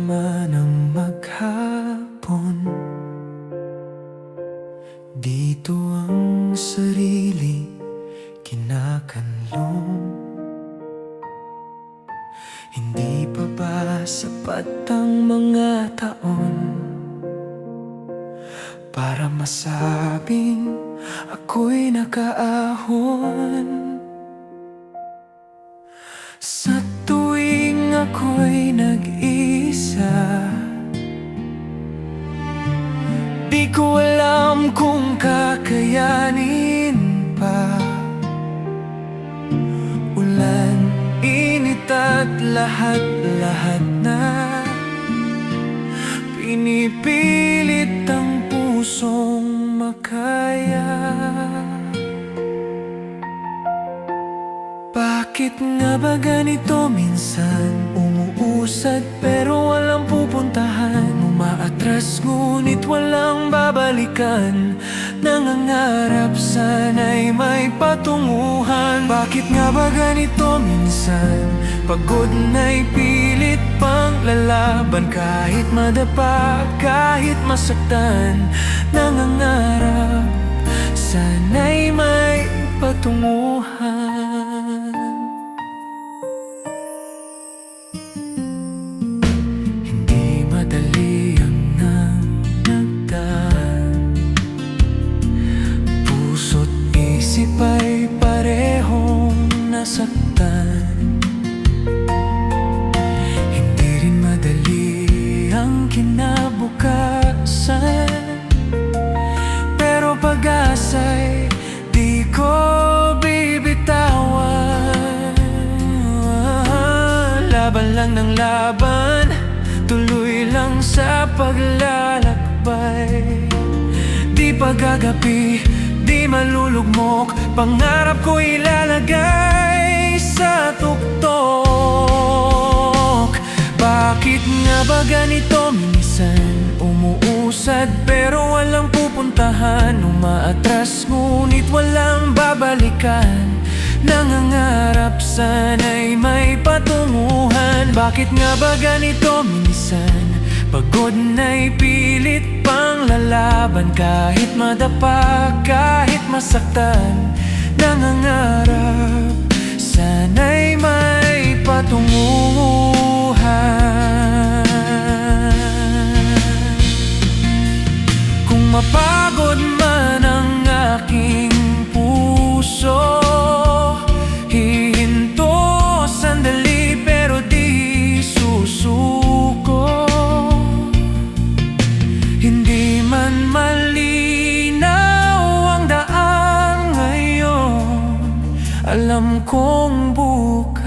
man ang maghapon, dito ang sarili kinakanlong. Hindi pa ba sapat ang mga taon para masabing ako'y nakaahon? Sa tuwing ako'y nag-iisa, di ko alam kung kakayanin pa. Ulan, init at lahat-lahat na pinipilit ang pusong makaya. Bakit nga ba ganito minsan? Umuusad pero walang pupuntahan, umaatras ngunit walang babalikan. Nangangarap sana'y may patunguhan. Bakit nga ba ganito minsan? Pagod na'y pilit pang lalaban, kahit madapa, kahit masaktan. Nangangarap sana'y may patunguhan. Isip ay parehong nasaktan. Hindi rin madali ang kinabukasan, pero pag-asa'y di ko bibitawan. Laban lang ng laban, tuloy lang sa paglalakbay. Di pagagapi, di malulugmok, pangarap ko ilalagay sa tuktok. Bakit nga ba ganito minsan? Umuusad pero walang pupuntahan, umaatras ngunit walang babalikan. Nangangarap sana'y may patunguhan. Bakit nga ba ganito minsan? Pagod na'y pilit pang lalaban, kahit madapa, kahit masaktan. Nangangarap sana'y may patunguhan. Kung mapagod man ang aking puso, hihinto sandali pero di susuko. Hindi man malinaw ang daan ngayon, alam kong bukas